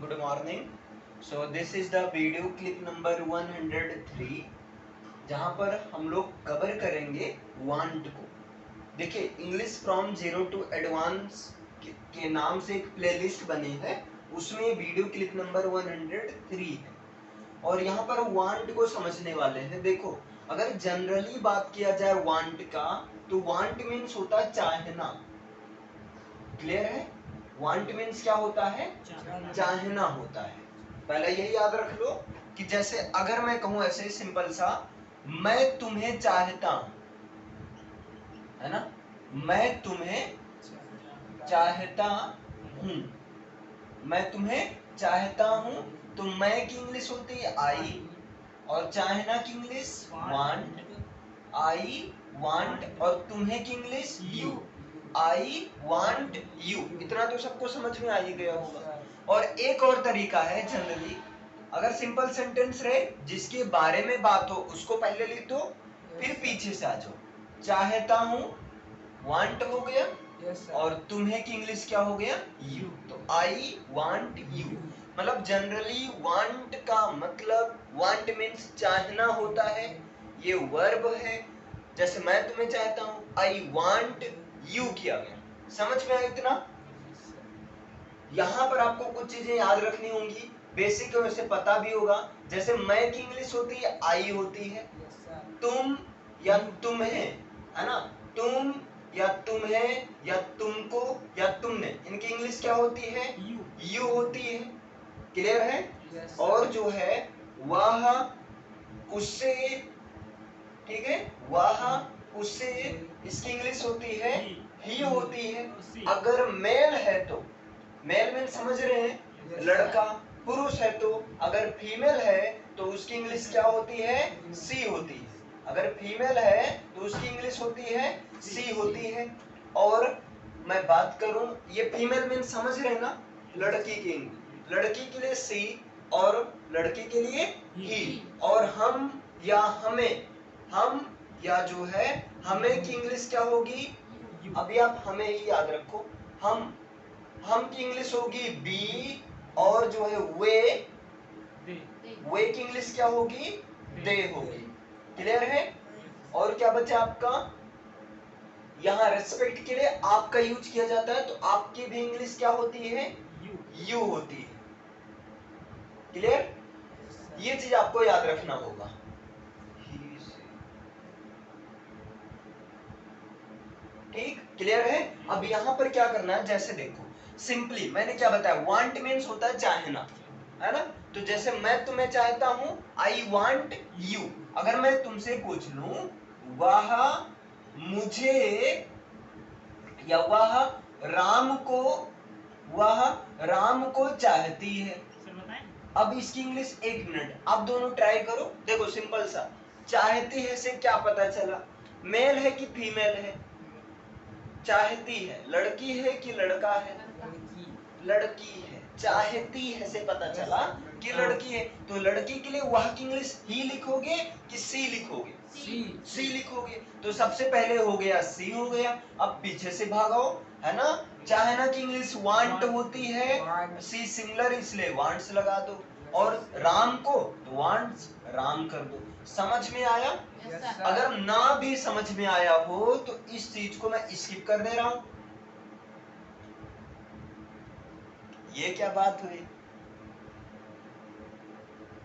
Good morning. So this is the video clip number 103 जहाँ पर हम लोग कवर करेंगे वांट को। देखिए English from zero to advance के नाम से एक प्लेलिस्ट बनी है, उसमें वीडियो क्लिप नंबर 103 है और यहाँ पर वांट को समझने वाले हैं। देखो अगर जनरली बात किया जाए वांट का तो वांट मीन्स होता है चाहना। क्लियर है? वांट मीन्स क्या होता है? चाहना होता है। पहले यही याद रख लो कि जैसे अगर मैं कहूं ऐसे सिंपल सा, मैं तुम्हें चाहता हूं, है ना, मैं तुम्हें चाहता हूं, मैं तुम्हें चाहता हूं, तो मैं की इंग्लिश होती है आई और चाहना की इंग्लिश वांट, आई वांट और तुम्हें की English you, I want you. इतना तो सबको समझ में आ ही गया होगा। और एक और तरीका है जनरली, अगर सिंपल सेंटेंस रहे जिसके बारे में बात हो उसको पहले लिख दो, फिर पीछे से आ जाओ। चाहता हूं वांट हो गया और तुम्हें की इंग्लिश क्या हो गया? यू। तो आई वांट यू। मतलब जनरली वांट का मतलब, वांट मीन्स चाहना होता है, ये वर्ब है। जैसे मैं तुम्हें चाहता हूं, आई वांट यू किया गया। समझ में आया इतना? यहां पर आपको कुछ चीजें याद रखनी होंगी, बेसिक है वैसे पता भी होगा। जैसे मैं की इंग्लिश होती है आई होती है, तुम या तुम्हें, है ना, तुम या तुम्हें या तुमको या तुमने, इनकी इंग्लिश क्या होती है? यू होती है। क्लियर है? और जो है वह उससे, ठीक है, वह उससे, इसकी इंग्लिश होती है ही होती है। अगर मेल है तो, मेल में समझ रहे हैं, लड़का पुरुष है तो, अगर फीमेल है तो उसकी इंग्लिश क्या होती है? सी होती है। अगर फीमेल है तो उसकी इंग्लिश होती है सी होती है। और मैं बात करूं, ये फीमेल मीन समझ रहे हैं ना, लड़की की इंग्लिश, लड़की के लिए सी और लड़की के लिए ही। और हम या हमें, हम या जो है हमें की इंग्लिश क्या होगी? अभी आप हमें ही याद रखो, हम की इंग्लिश होगी बी और जो है वे की इंग्लिश क्या होगी? दे होगी। क्लियर है? और क्या बचा आपका? यहाँ रेस्पेक्ट के लिए आपका यूज किया जाता है, तो आपकी भी इंग्लिश क्या होती है? यू होती है। क्लियर? ये चीज आपको याद रखना होगा। ठीक, क्लियर है? अब यहां पर क्या करना है, जैसे देखो सिंपली मैंने क्या बताया, वांट मीन्स होता है चाहना, है ना। तो जैसे मैं तुम्हें चाहता हूं, आई वांट यू। अगर मैं तुमसे पूछ लूं वह मुझे या वह राम को चाहती है। अब इसकी इंग्लिश, एक मिनट आप दोनों ट्राई करो। देखो सिंपल सा, चाहती है से क्या पता चला? मेल है कि फीमेल है? चाहती है लड़की है कि लड़का है? लड़की है। चाहती है से पता चला कि लड़की है, तो लड़की के लिए वह की इंग्लिश ही लिखोगे कि सी लिखोगे? सी लिखोगे। तो सबसे पहले हो गया सी हो गया। अब पीछे से भागो, है ना। चाहना की इंग्लिश वांट होती है, सी सिंगुलर इसलिए वांट्स लगा दो, और राम को तो वांट्स राम कर दो। समझ में आया? अगर ना भी समझ में आया हो तो इस चीज को मैं स्किप कर दे रहा हूं। ये क्या बात हुई?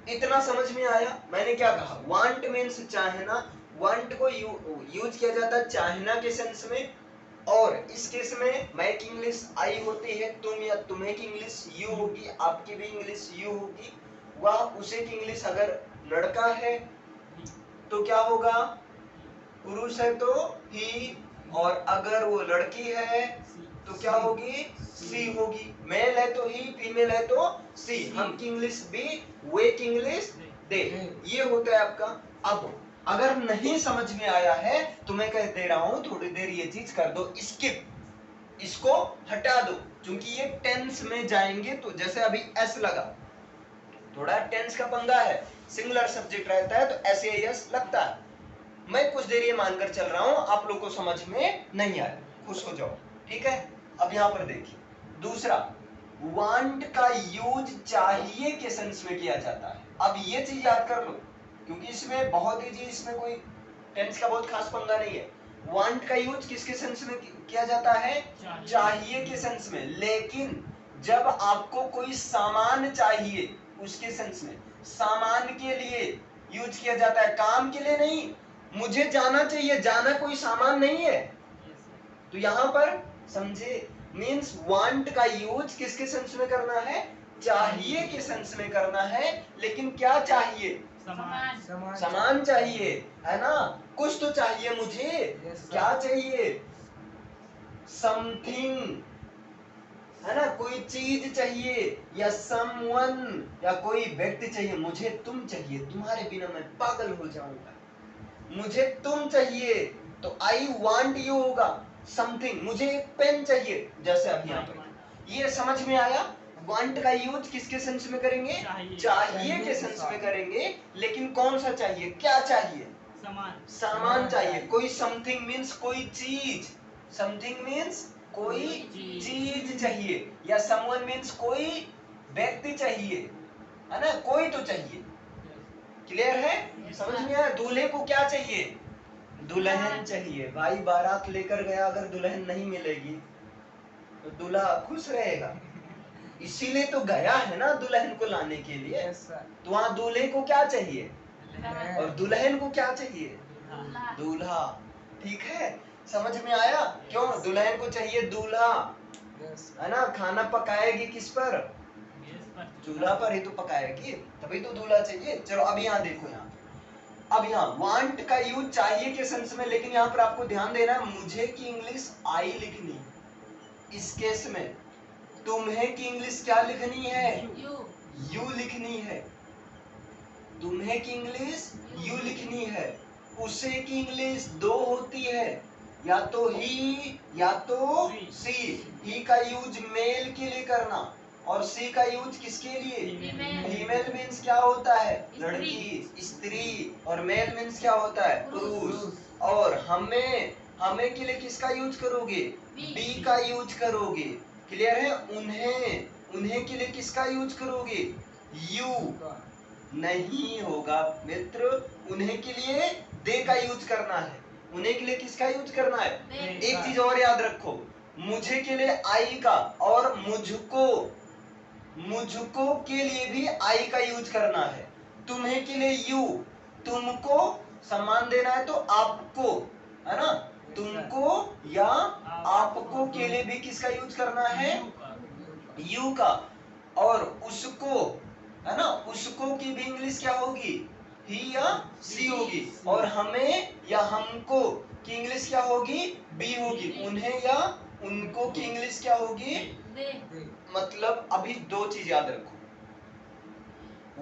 इतना समझ में आया? मैंने क्या कहा, वांट मीन्स चाहना। वांट को यूज किया जाता है चाहना के सेंस में, और इस केस में मैं की इंग्लिश आई होती है, तुम या तुम्हें की इंग्लिश यू होगी, आपकी भी इंग्लिश यू होगी। वह उसे की इंग्लिश, अगर लड़का है तो क्या होगा? पुरुष है तो ही, और अगर वो लड़की है तो क्या होगी? सी होगी। मेल है तो ही, फीमेल है तो सी। हम की इंग्लिश बी, वे की इंग्लिश दे। ये होता है आपका। अब अगर नहीं समझ में आया है तो मैं कह दे रहा हूं थोड़ी देर ये चीज कर दो स्किप, इसको हटा दो, क्योंकि ये टेंस में जाएंगे। तो जैसे अभी एस लगा, थोड़ा टेंस का पंगा है, सिंगुलर सब्जेक्ट रहता है तो ऐसे एस लगता है। मैं कुछ देर ये मानकर चल रहा हूं आप लोग को समझ में नहीं आया, खुश हो जाओ, ठीक है। अब यहां पर देखिए दूसरा, वांट का यूज चाहिए के सेंस में किया जाता है। अब ये चीज याद कर लो, क्योंकि इसमें बहुत इजी, इसमें कोई टेंस का बहुत खास पंगा नहीं है। वांट का यूज किसके सेंस में किया जाता है? चाहिए के सेंस में। लेकिन जब आपको कोई सामान चाहिए उसके सेंस में, सामान के लिए यूज किया जाता है, काम के लिए नहीं। मुझे जाना चाहिए, जाना कोई सामान नहीं है। तो यहां पर समझे, मीन्स वांट का यूज किसके सेंस में करना है? चाहिए के सेंस में करना है। लेकिन क्या चाहिए? सामान चाहिए, है ना? कुछ तो चाहिए मुझे। क्या चाहिए? समथिंग, है ना? कोई चीज चाहिए, या समवन, या कोई व्यक्ति चाहिए। मुझे तुम चाहिए, तुम्हारे बिना मैं पागल हो जाऊंगा। मुझे तुम चाहिए तो आई वांट यू होगा। समथिंग, मुझे एक पेन चाहिए, जैसे अभी यहाँ पर। ये समझ में आया? वांट का यूज किसके सेंस में करेंगे? चाहिए के सेंस में करेंगे। लेकिन कौन सा चाहिए? क्या चाहिए? सामान चाहिए। कोई समथिंग मीन्स कोई चीज, समथिंग मीन्स कोई चीज चाहिए, या समवन मीन्स कोई व्यक्ति चाहिए, है ना? कोई तो चाहिए। क्लियर है? समझ में आया? दूल्हे को क्या चाहिए? दुल्हन चाहिए। भाई बारात लेकर गया, अगर दुल्हन नहीं मिलेगी तो दूल्हा खुश रहेगा। इसीलिए तो गया है ना दुल्हन को लाने के लिए। तो वहां दूल्हे को क्या चाहिए और दुल्हन को क्या चाहिए? दूल्हा। ठीक है, समझ में आया? क्यों दुल्हन को चाहिए दूल्हा, है ना? खाना पकाएगी किस पर? चूल्हा पर ही तो पकाएगी, तभी तो दूल्हा चाहिए। चलो अब यहाँ देखो, यहाँ अब यहाँ वांट का यूज चाहिए के सेंस में। लेकिन यहाँ पर आपको ध्यान देना है, मुझे की इंग्लिश आई लिखनी, इस केस में तुम्हें की इंग्लिश क्या लिखनी है? यू लिखनी है। तुम्हें की इंग्लिश यू लिखनी है। उसे की इंग्लिश दो होती है, या तो ही या तो सी। ही का यूज मेल के लिए करना, और सी का यूज किसके लिए? फीमेल मीन्स क्या होता है? लड़की, स्त्री। और मेल मीन्स क्या होता है? पुरुष। और हमें के लिए किसका यूज करोगे? बी का यूज करोगे। क्लियर है? उन्हें के लिए किसका यूज करोगे? यू। नहीं होगा मित्र, उन्हें के लिए दे का यूज करना है। उन्हें के लिए किसका यूज करना है? एक चीज और याद रखो, मुझे के लिए आई का, और मुझको के लिए भी आई का यूज करना है। तुम्हें के लिए यू, तुमको सम्मान देना है तो आपको, है ना? तुमको या आपको के लिए भी किसका यूज करना है? यू का। और उसको, है ना? उसको की भी इंग्लिश क्या होगी? ही या सी होगी। और हमें या हमको की इंग्लिश क्या होगी? बी होगी। उन्हें या उनको की इंग्लिश क्या होगी? मतलब अभी दो चीज याद रखो,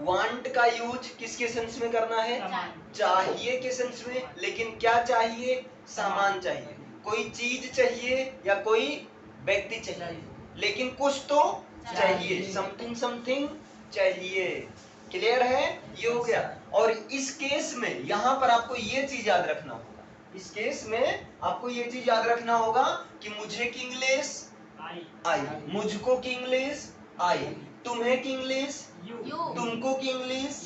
वांट का यूज किसके सेंस में करना है? चाहिए के सेंस में। लेकिन क्या चाहिए? सामान चाहिए, कोई चीज चाहिए या कोई व्यक्ति चाहिए, लेकिन कुछ तो चाहिए। समथिंग समथिंग चाहिए। क्लियर है? ये हो गया। और इस केस में यहां पर आपको ये चीज याद रखना होगा, इस केस में आपको ये चीज याद रखना होगा कि मुझे की इंग्लिश आई, मुझको की इंग्लिश आई, तुम्हें की इंग्लिश यू, तुमको की इंग्लिश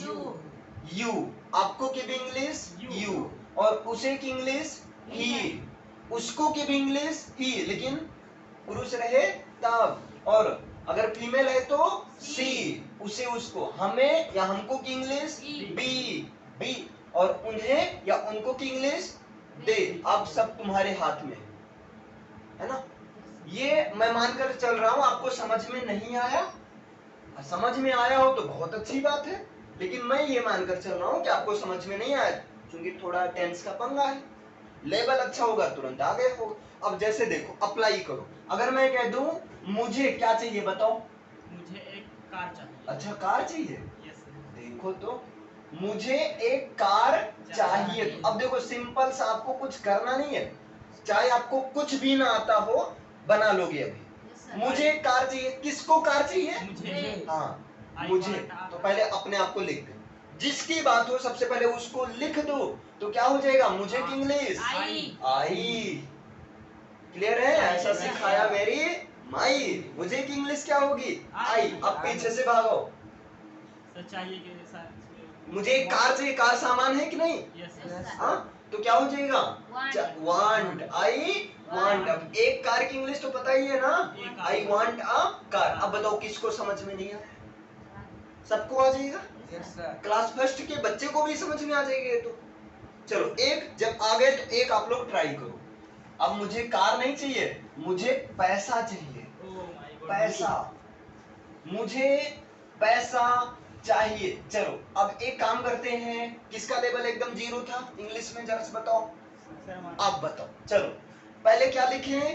यू, आपको की भी इंग्लिश यू, और उसे की इंग्लिश ही, उसको की भी इंग्लिश ही, लेकिन पुरुष रहे तब। और अगर फीमेल है तो सी, उसे उसको। हमें या हमको की इंग्लिश बी, और उन्हें या उनको की इंग्लिश दे। अब सब तुम्हारे हाथ में है ना? ये मैं मानकर चल रहा हूं आपको समझ में नहीं आया। समझ में आया हो तो बहुत अच्छी बात है, लेकिन मैं ये मानकर चल रहा हूं कि आपको समझ में नहीं आया, क्योंकि थोड़ा टेंस का पंगा है। लेवल अच्छा होगा तुरंत आ गए हो। अब जैसे देखो, अप्लाई करो। अगर मैं कह दूं मुझे क्या चाहिए, बताओ? मुझे एक कार चाहिए। अच्छा, कार चाहिए? यस। देखो तो, मुझे एक कार चाहिए। तो अब देखो, सिंपल सा, आपको कुछ करना नहीं है, चाहे आपको कुछ भी ना आता हो, बना लोगे अभी। मुझे एक कार चाहिए। किसको कार चाहिए? मुझे। हाँ, मुझे। तो पहले अपने आप को लिख दो, जिसकी बात हो सबसे पहले उसको लिख दो। तो क्या हो जाएगा? मुझे की इंग्लिश आई। आई। क्लियर है? ऐसा सिखाया वेरी माई। मुझे की इंग्लिश क्या होगी? आई। अब पीछे से भागो। सर चाहिए कि सर मुझे एक कार चाहिए, कार सामान है कि नहीं? Yes Yes, sir sir. हाँ, तो क्या हो जाएगा? Want. वांट। I want. अब एक कार की इंग्लिश तो पता ही है ना, एक आई वांट अ कार। अब बताओ किसको समझ में नहीं आया? सबको आ जाएगा? Yes, sir. क्लास फर्स्ट के बच्चे को भी समझ में आ जाएगा ये तो। चलो एक जब आ गए तो एक आप लोग ट्राई करो। अब मुझे कार नहीं चाहिए, मुझे पैसा चाहिए। ओह माय गॉड पैसा, मुझे पैसा चाहिए। चलो अब एक काम करते हैं, किसका लेवल एकदम जीरो था इंग्लिश में, जरा से बताओ। सर आप बताओ। चलो पहले क्या लिखे हैं?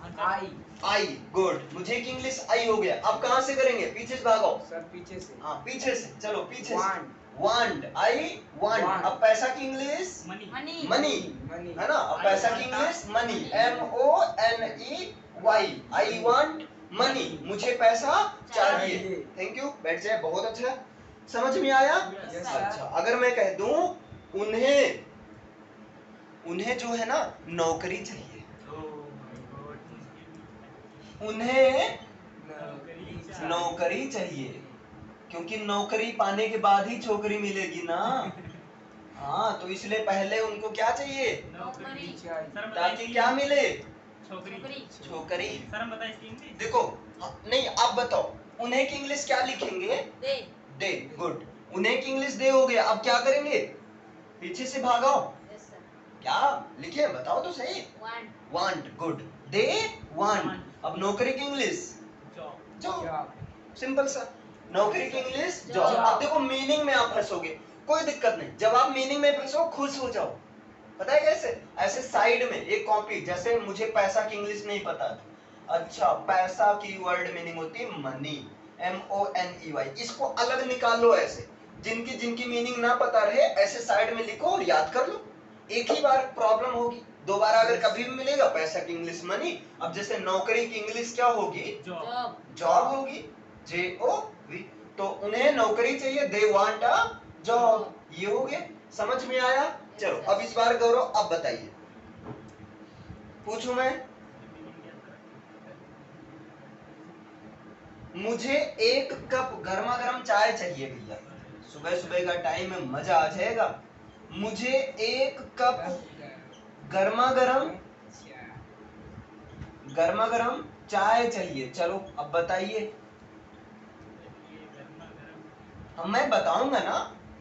I. आई। गुड। मुझे की इंग्लिश आई हो गया। अब कहां से करेंगे? पीछे से भागो। Sir, पीछे से. हाँ पीछे से, चलो पीछे Want. से। वांट। I want. Want. अब पैसा की English money Money. Money, Money. है ना? अब पैसा की English money, MONEY। I want money, मुझे पैसा चाहिए। चाहिए। थैंक यू, बैठ जाए। बहुत अच्छा, समझ में आया? Yes, सर अच्छा, अगर मैं कह दूं उन्हें, उन्हें जो है ना नौकरी चाहिए, ओह माय गॉड उन्हें No. नौकरी चाहिए, क्योंकि नौकरी पाने के बाद ही छोकरी मिलेगी ना। हाँ, तो इसलिए पहले उनको क्या चाहिए? नौकरी चाहिए। सर बताइए ताकि क्या मिले? छोकरी छोकरी। सर हम बताइए इसकी इंग्लिश देखो, हाँ, नहीं आप बताओ, उन्हें की इंग्लिश क्या लिखेंगे? They. दे। गुड। उन्हें की इंग्लिश दे हो गया। अब क्या करेंगे? पीछे से भागो। Yes, sir. क्या लिखे बताओ तो सही। Want. Want. Good. They want. अब नौकरी की English job job. Job. Simple सा। नौकरी की इंग्लिश जॉब। जॉब। अब देखो मीनिंग में आप फंसोगे, कोई दिक्कत नहीं। जब आप मीनिंग में फंसो खुश हो जाओ। पता है कैसे? ऐसे साइड में एक कॉपी, जैसे मुझे पैसा की इंग्लिश नहीं पता था। अच्छा, पैसा की वर्ड मीनिंग होती है मनी, MONEY। इसको अलग निकाल लो ऐसे। जिनकी जिनकी मीनिंग ना पता रहे ऐसे साइड में लिखो और याद कर लो। एक ही बार प्रॉब्लम होगी, दोबारा अगर कभी भी मिलेगा पैसा की इंग्लिश मनी। अब जैसे नौकरी की इंग्लिश क्या होगी? Job Job. जॉब होगी, JOB। तो उन्हें नौकरी चाहिए, दे वांट अ जॉब। ये हो गया, समझ में आया? चलो अब इस बार गौरव अब बताइए, पूछूं मैं? मुझे एक कप गर्मा गर्म चाय चाहिए भैया। सुबह सुबह का टाइम है, मजा आ जाएगा। मुझे एक कप गर्मा गर्म चाय चाहिए। चलो अब बताइए। अब मैं बताऊंगा ना,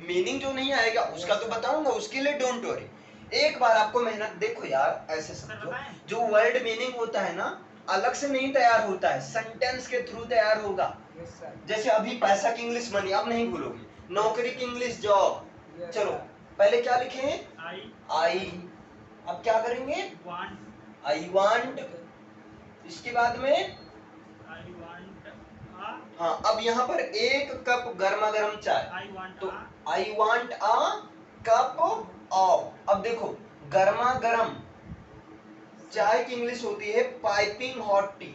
मीनिंग जो नहीं आएगा उसका तो बताऊंगा, उसके लिए डोंट वरी। एक बार आपको मेहनत, देखो यार ऐसे समझो, जो वर्ड मीनिंग होता है ना अलग से नहीं तैयार होता है, सेंटेंस के थ्रू तैयार होगा। Yes, sir. जैसे अभी पैसा की इंग्लिश मनी, अब नहीं भूलोगे। नौकरी की इंग्लिश जॉब। Yes, चलो sir. पहले क्या लिखे? आई आई। अब क्या करेंगे? Want I want. इसके बाद में आई वांट आ हाँ, अब यहाँ पर एक कप गर्मा गर्म चाय, I want to uh I want a cup of. अब देखो, गर्मा गर्म चाय की इंग्लिश होती है पाइपिंग हॉट टी।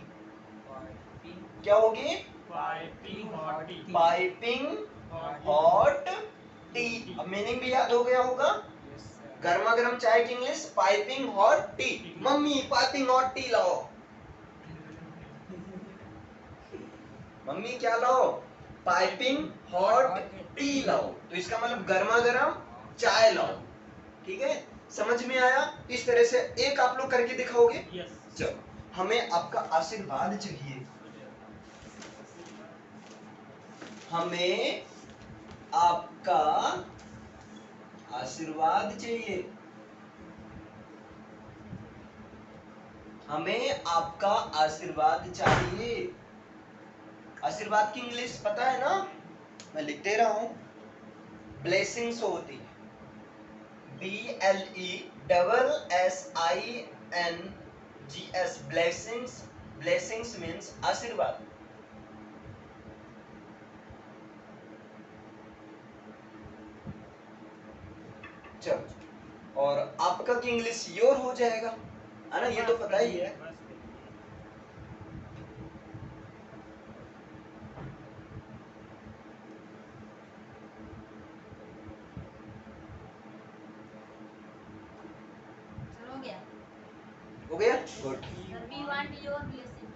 Piping. क्या होगी? Piping hot T piping hot T. अब मीनिंग भी याद हो गया होगा। Yes, sir. गर्मा गर्म चाय की English piping hot T. Mummy piping hot T लाओ। मम्मी क्या लाओ? पाइपिंग हॉट टी लाओ। तो इसका मतलब गर्मा गर्म चाय लाओ। ठीक है, समझ में आया? इस तरह से एक आप लोग करके दिखाओगे। यस चलो, हमें आपका आशीर्वाद चाहिए, हमें आपका आशीर्वाद चाहिए, हमें आपका आशीर्वाद चाहिए। आशीर्वाद की इंग्लिश पता है ना? मैं लिख दे रहा हूं, ब्लेसिंग्स होती है, BLESSINGS। ब्लेसिंग्स, ब्लेसिंग्स मीन्स आशीर्वाद। चलो, और आपका की इंग्लिश योर हो जाएगा, है ना? ये तो पता ही है। Sir, हो गया? हो गया? Good. Sir, we want your blessing.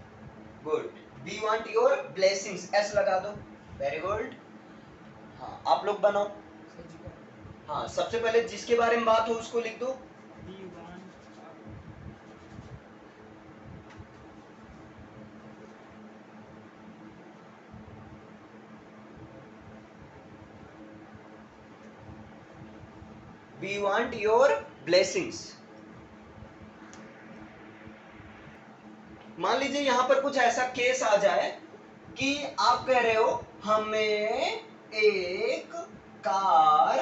Good. We want your blessings, S लगा दो, वेरी गुड। हाँ आप लोग बनाओ। हाँ सबसे पहले जिसके बारे में बात हो उसको लिख दो। We want we want your blessings. मान लीजिए यहां पर कुछ ऐसा केस आ जाए कि आप कह रहे हो हमें एक कार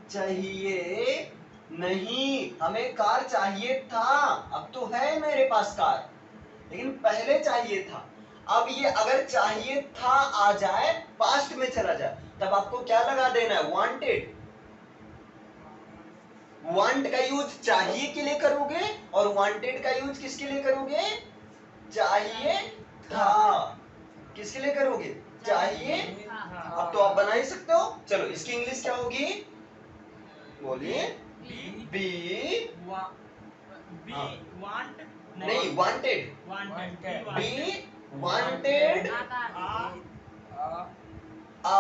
चाहिए, नहीं हमें कार चाहिए था, अब तो है मेरे पास कार, लेकिन पहले चाहिए था। अब ये अगर चाहिए था आ जाए, पास्ट में चला जाए, तब आपको क्या लगा देना है, वांटेड। वांट का यूज चाहिए के लिए करोगे और वांटेड का यूज किसके लिए करोगे, चाहिए था। किसके लिए करोगे, चाहिए। अब तो आप बना ही सकते हो। चलो इसकी इंग्लिश क्या होगी, बोलिए। बी we हाँ। want नहीं वांटेड, wanted बी वांटेड आ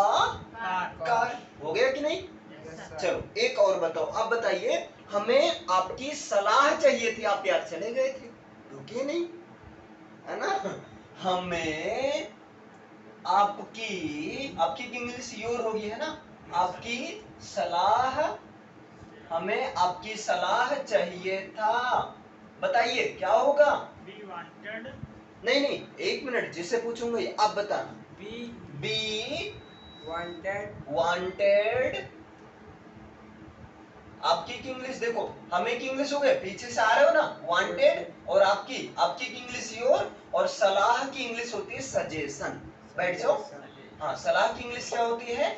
कार, हो गया कि नहीं। चलो एक और बताओ, अब बताइए हमें आपकी सलाह चाहिए थी, आप यार चले गए थे, रुके नहीं, है ना। हमें आपकी, आपकी इंग्लिश योर होगी, है ना। आपकी सलाह, हमें आपकी सलाह चाहिए था, बताइए क्या होगा। we wanted नहीं नहीं एक मिनट, जिससे पूछूंगा आप बताना। बी वांटेड, आपकी की इंग्लिश देखो, हमें की इंग्लिश हो गए, पीछे से आ रहे हो ना, वांटेड, और आपकी, आपकी की इंग्लिश योर, और सलाह की इंग्लिश होती है सजेशन। बैठ जाओ। हाँ सलाह की इंग्लिश क्या होती है,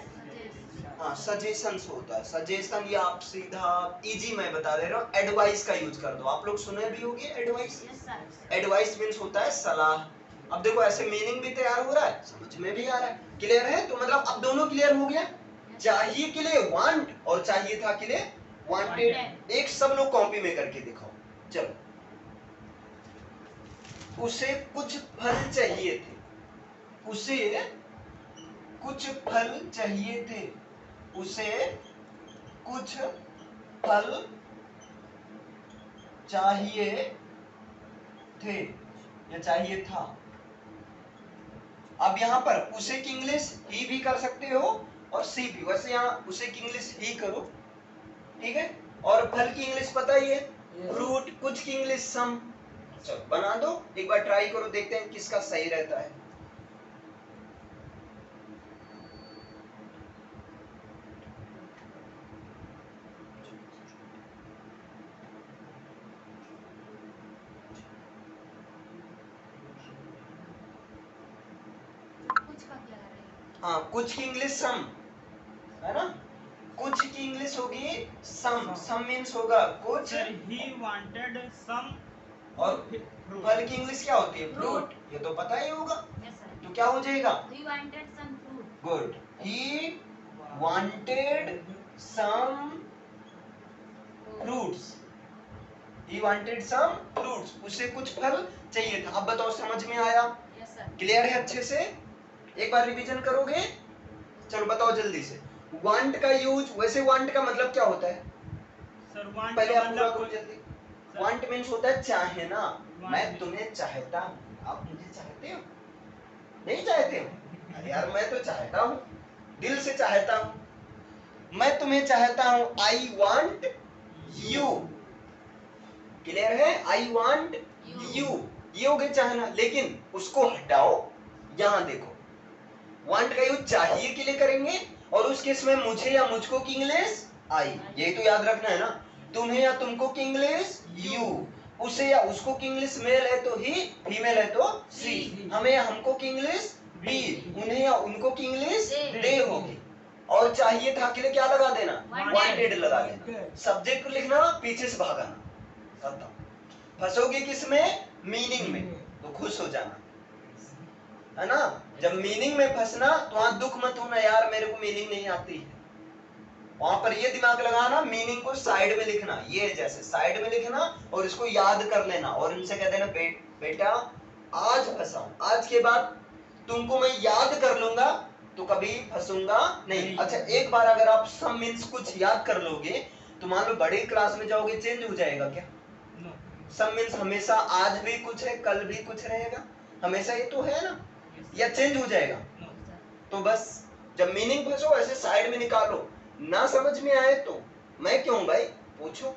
हाँ सजेशन होता है, सजेशन, या आप सीधा इजी मैं बता दे रहा हूँ, एडवाइस का यूज कर दो, आप लोग सुने भी होंगे एडवाइस। एडवाइस मीन्स होता है सलाह। अब देखो ऐसे मीनिंग भी तैयार हो रहा है, समझ में भी आ रहा है, क्लियर है। तो मतलब अब दोनों क्लियर हो गया, चाहिए के लिए वांट और चाहिए था के लिए वांटेड। एक सब लोग कॉपी में करके दिखाओ। चलो, उसे कुछ फल चाहिए थे, उसे कुछ फल चाहिए थे, उसे कुछ फल चाहिए थे या चाहिए था। अब यहाँ पर उसे की इंग्लिश ही भी कर सकते हो और सी भी, वैसे यहाँ उसे की इंग्लिश ही करो, ठीक है। और फल की इंग्लिश पता ही है, फ्रूट। कुछ की इंग्लिश सम। चलो बना दो, एक बार ट्राई करो, देखते हैं किसका सही रहता है। हाँ कुछ की इंग्लिश सम, है ना। कुछ की इंग्लिश होगी सम, सम मीन्स होगा कुछ, sir he wanted some और fruit फल की इंग्लिश क्या होती है, फ्रूट, ये तो पता ही होगा। तो क्या हो जाएगा, good, he wanted some fruits, he wanted some fruits, उसे कुछ फल चाहिए था। अब बताओ समझ में आया, क्लियर है अच्छे से, एक बार रिवीजन करोगे। चलो बताओ जल्दी से, वांट का यूज, वैसे वांट का मतलब क्या होता है, sir want पहले का आप पूरा मतलब करो जल्दी। वांट मीन्स होता है चाहना, मैं तुम्हें चाहता हूँ, आप मुझे चाहते हो, नहीं चाहते हो, अरे यार मैं तो चाहता हूँ, दिल से चाहता हूँ, मैं तुम्हें चाहता हूँ, आई वांट यू, क्लियर है, आई वांट यू, ये हो गया चाहना। लेकिन उसको हटाओ, यहां देखो, वांट का यूज चाहिए के लिए करेंगे और उस केस में मुझे या मुझको की इंग्लिश आई, यही तो याद रखना है ना। तुम्हें या तुमको की इंग्लिश यू, उसे या उसको की इंग्लिश मेल है तो ही, फीमेल है तो सी, हमें या हमको की इंग्लिश बी, उन्हें या उनको की इंग्लिश दे होगी। और चाहिए था के लिए क्या लगा देना, वांटेड लगा देना। सब्जेक्ट लिखना, पीछे से भागना, खत्म। फंसोगे किसमें, मीनिंग में, तो खुश हो जाना, है ना। जब मीनिंग में फंसना तो वहां दुख मत होना, यार मेरे को मीनिंग नहीं आती है, वहां पर ये दिमाग लगाना, मीनिंग को साइड में लिखना, ये जैसे साइड में लिखना और इसको याद कर लेना और इनसे कह देना बेटा आज फंसा हूं, आज के बाद तुमको मैं याद कर लूंगा तो कभी फंसूंगा नहीं। अच्छा एक बार अगर आप सम मीन्स कुछ याद कर लोगे तो मान लो बड़े क्लास में जाओगे चेंज हो जाएगा क्या? नो सम मीन्स हमेशा आज भी कुछ है कल भी कुछ रहेगा, हमेशा ये तो है ना, या चेंज हो जाएगा? नो तो बस जब मीनिंग फंसो ऐसे साइड में निकालो, ना समझ में आए तो मैं क्यों भाई, पूछो।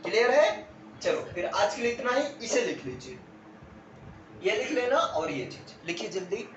क्लियर है? चलो फिर आज के लिए इतना ही, इसे लिख लीजिए, ये लिख लेना और ये चीज लिखिए जल्दी।